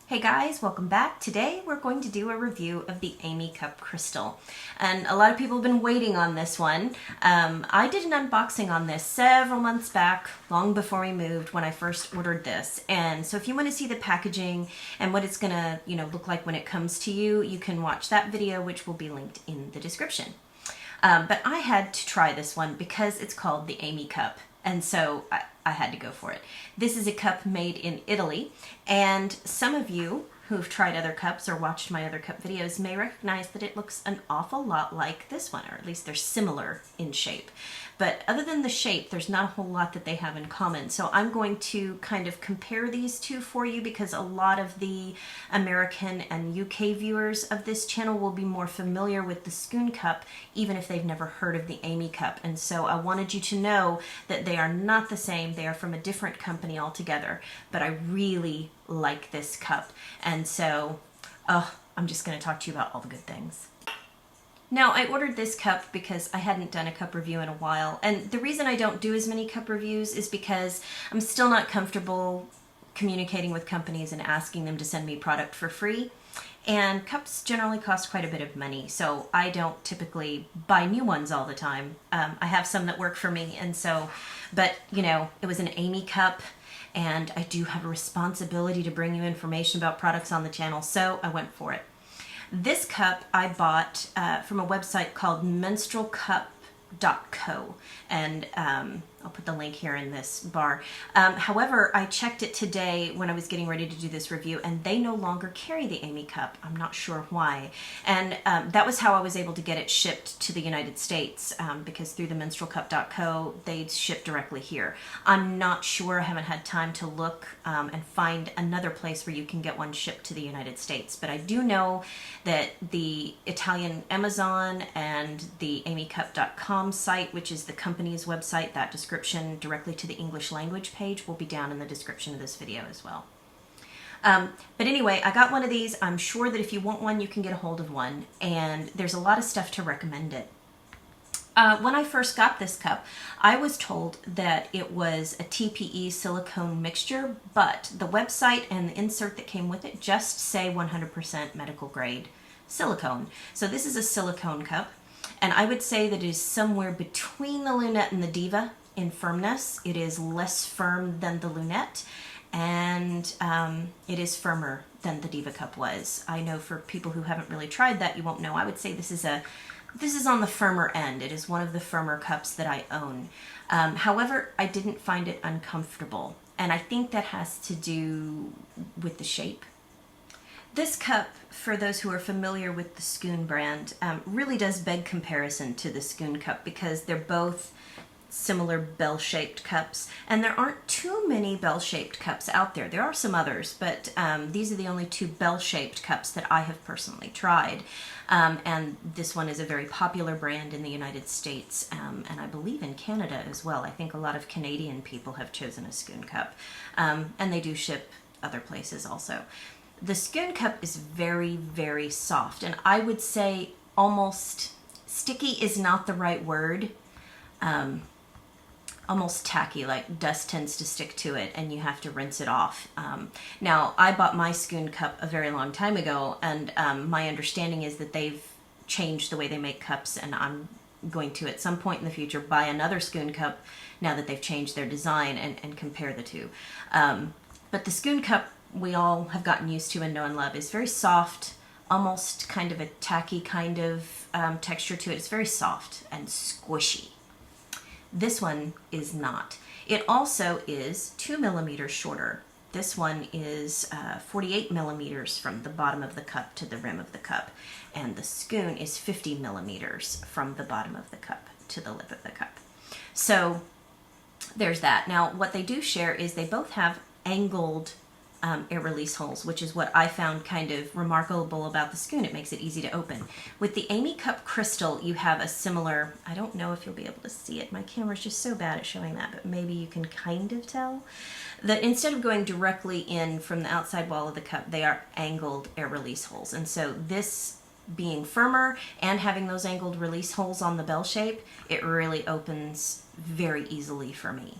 Hey guys, welcome back. Today we're going to do a review of the Amy Cup Crystal. And a lot of people have been waiting on this one. I did an unboxing on this several months back, long before we moved, when I first ordered this. And so if you want to see the packaging and what it's gonna, look like when it comes to you, you can watch that video, which will be linked in the description. But I had to try this one because it's called the Amy Cup. And so I had to go for it. This is a cup made in Italy, and some of you who've tried other cups or watched my other cup videos may recognize that it looks an awful lot like this one, or at least they're similar in shape. But other than the shape, there's not a whole lot that they have in common. So I'm going to kind of compare these two for you because a lot of the American and UK viewers of this channel will be more familiar with the Silicone cup, even if they've never heard of the Amy Cup. And so I wanted you to know that they are not the same. They are from a different company altogether. But I really like this cup. And so, I'm just going to talk to you about all the good things. Now, I ordered this cup because I hadn't done a cup review in a while, and the reason I don't do as many cup reviews is because I'm still not comfortable communicating with companies and asking them to send me product for free, and cups generally cost quite a bit of money, so I don't typically buy new ones all the time. I have some that work for me, and so, but, it was an Amy Cup, and I do have a responsibility to bring you information about products on the channel, so I went for it. This cup I bought from a website called menstrualcup.co, and I'll put the link here in this bar. However, I checked it today when I was getting ready to do this review, and they no longer carry the Amy Cup. I'm not sure why. And that was how I was able to get it shipped to the United States, because through the menstrualcup.co, they ship directly here. I'm not sure. I haven't had time to look and find another place where you can get one shipped to the United States. But I do know that the Italian Amazon and the amycup.com site, which is the company's website, that description directly to the English language page will be down in the description of this video as well. But anyway, I got one of these. I'm sure that if you want one, you can get a hold of one, and there's a lot of stuff to recommend it. When I first got this cup, I was told that it was a TPE silicone mixture, but the website and the insert that came with it just say 100% medical grade silicone. So this is a silicone cup, and I would say that it is somewhere between the Lunette and the Diva in firmness. It is less firm than the Lunette, and it is firmer than the Diva cup was. I know for people who haven't really tried that, you won't know. I would say this is on the firmer end. It is one of the firmer cups that I own. However, I didn't find it uncomfortable, and I think that has to do with the shape. This cup, for those who are familiar with the Silicone brand, really does beg comparison to the Silicone cup because they're both similar bell-shaped cups, and there aren't too many bell-shaped cups out there. There are some others, but these are the only two bell-shaped cups that I have personally tried. And this one is a very popular brand in the United States, and I believe in Canada as well. I think a lot of Canadian people have chosen a Silicone cup, and they do ship other places also. The Silicone cup is very, very soft, and I would say almost sticky is not the right word. Almost tacky, like dust tends to stick to it and you have to rinse it off. Now, I bought my Silicone cup a very long time ago, and my understanding is that they've changed the way they make cups, and I'm going to, at some point in the future, buy another Silicone cup now that they've changed their design and compare the two. But the Silicone cup we all have gotten used to and know and love is very soft, almost kind of a tacky kind of texture to it. It's very soft and squishy. This one is not. It also is 2 millimeters shorter. This one is 48 millimeters from the bottom of the cup to the rim of the cup, and the Silicone is 50 millimeters from the bottom of the cup to the lip of the cup. So there's that. Now, what they do share is they both have angled air release holes, which is what I found kind of remarkable about the Silicone. It makes it easy to open. With the Amy Cup Crystal, you have a similar, I don't know if you'll be able to see it. My camera's just so bad at showing that, but maybe you can kind of tell that instead of going directly in from the outside wall of the cup, they are angled air release holes. And so this being firmer and having those angled release holes on the bell shape, it really opens very easily for me.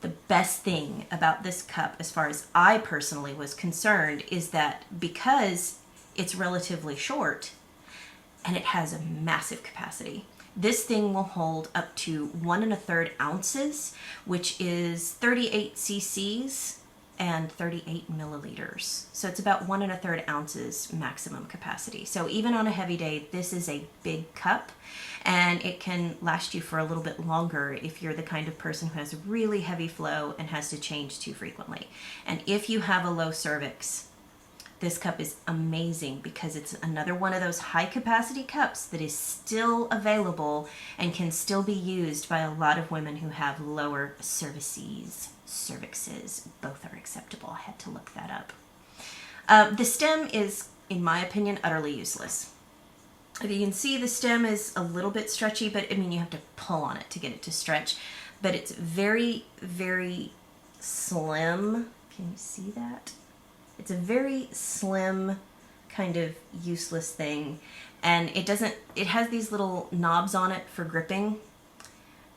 The best thing about this cup, as far as I personally was concerned, is that because it's relatively short and it has a massive capacity, this thing will hold up to 1 1/3 ounces, which is 38 cc's and 38 milliliters. So it's about 1 1/3 ounces maximum capacity. So even on a heavy day, this is a big cup, and it can last you for a little bit longer if you're the kind of person who has really heavy flow and has to change too frequently. And if you have a low cervix, this cup is amazing because it's another one of those high capacity cups that is still available and can still be used by a lot of women who have lower cervixes. Both are acceptable. I had to look that up. The stem is, in my opinion, utterly useless. If you can see, the stem is a little bit stretchy, but I mean, you have to pull on it to get it to stretch. But it's very, very slim. Can you see that? It's a very slim, kind of useless thing. And it has these little knobs on it for gripping.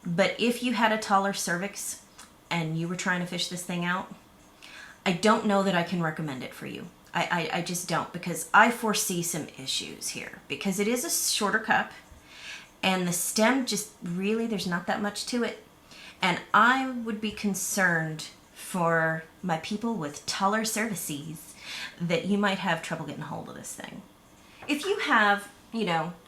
But if you had a taller cervix and you were trying to fish this thing out, I don't know that I can recommend it for you. I just don't, because I foresee some issues here. Because it is a shorter cup, and the stem just really, there's not that much to it. And I would be concerned for my people with taller cervices that you might have trouble getting a hold of this thing. If you have,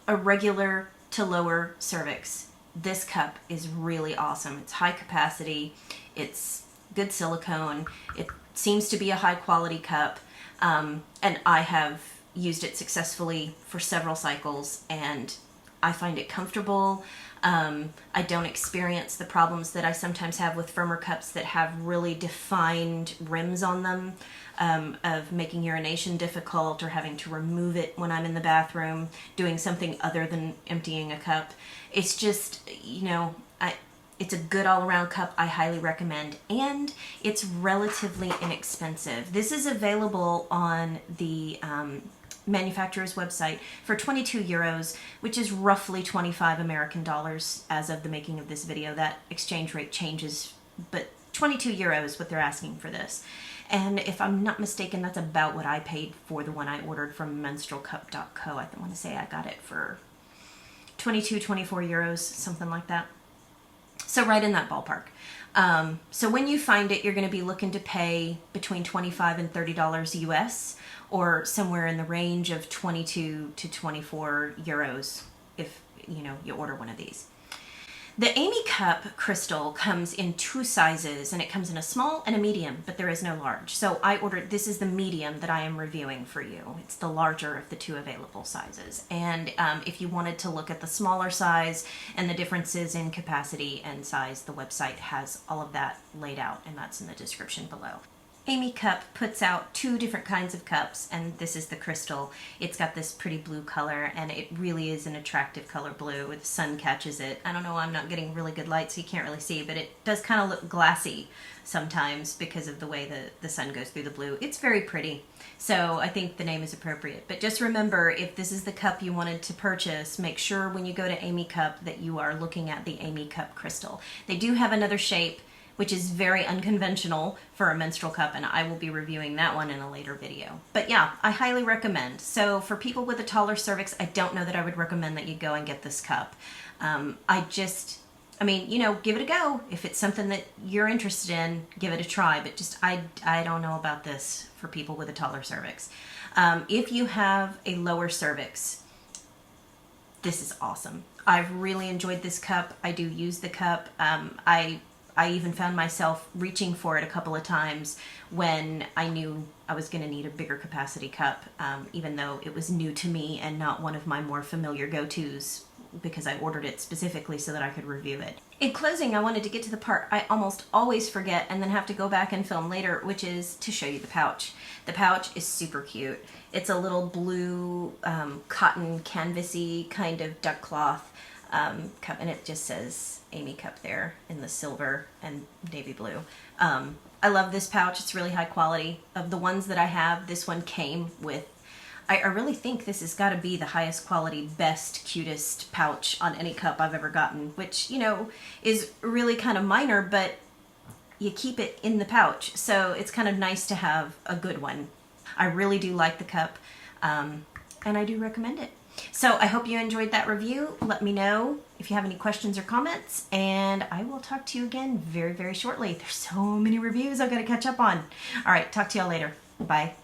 a regular to lower cervix, this cup is really awesome. It's high capacity, it's good silicone, it seems to be a high quality cup, and I have used it successfully for several cycles, and I find it comfortable. I don't experience the problems that I sometimes have with firmer cups that have really defined rims on them, of making urination difficult or having to remove it when I'm in the bathroom doing something other than emptying a cup. It's just, it's a good all-around cup. I highly recommend, and it's relatively inexpensive. This is available on the manufacturer's website for 22 euros, which is roughly 25 American dollars as of the making of this video. That exchange rate changes, but 22 euros what they're asking for this. And if I'm not mistaken, that's about what I paid for the one I ordered from menstrualcup.co. I want to say I got it for 22, 24 euros, something like that. So right in that ballpark. So when you find it, you're going to be looking to pay between $25 and $30 US, or somewhere in the range of 22 to 24 euros if you order one of these. The Amy Cup crystal comes in 2 sizes, and it comes in a small and a medium, but there is no large. So I ordered, this is the medium that I am reviewing for you. It's the larger of the 2 available sizes. And if you wanted to look at the smaller size and the differences in capacity and size, the website has all of that laid out, and that's in the description below. Amy Cup puts out 2 different kinds of cups, and this is the crystal. It's got this pretty blue color, and it really is an attractive color blue. The sun catches it. I don't know, I'm not getting really good light, so you can't really see, but it does kind of look glassy sometimes because of the way the sun goes through the blue. It's very pretty, so I think the name is appropriate. But just remember, if this is the cup you wanted to purchase, make sure when you go to Amy Cup that you are looking at the Amy Cup crystal. They do have another shape, which is very unconventional for a menstrual cup, and I will be reviewing that one in a later video. But yeah, I highly recommend. So for people with a taller cervix, I don't know that I would recommend that you go and get this cup. Give it a go. If it's something that you're interested in, give it a try. But just, I don't know about this for people with a taller cervix. If you have a lower cervix, this is awesome. I've really enjoyed this cup. I do use the cup. I even found myself reaching for it a couple of times when I knew I was going to need a bigger capacity cup, even though it was new to me and not one of my more familiar go-tos, because I ordered it specifically so that I could review it. In closing, I wanted to get to the part I almost always forget and then have to go back and film later, which is to show you the pouch. The pouch is super cute. It's a little blue cotton canvasy kind of duck cloth cup, and it just says Amy Cup there in the silver and navy blue. I love this pouch. It's really high quality. Of the ones that I have, this one came with, I really think this has got to be the highest quality, best, cutest pouch on any cup I've ever gotten, which, is really kind of minor, but you keep it in the pouch. So it's kind of nice to have a good one. I really do like the cup, and I do recommend it. So I hope you enjoyed that review. Let me know if you have any questions or comments, and I will talk to you again very, very shortly. There's so many reviews I've got to catch up on. All right, talk to y'all later. Bye.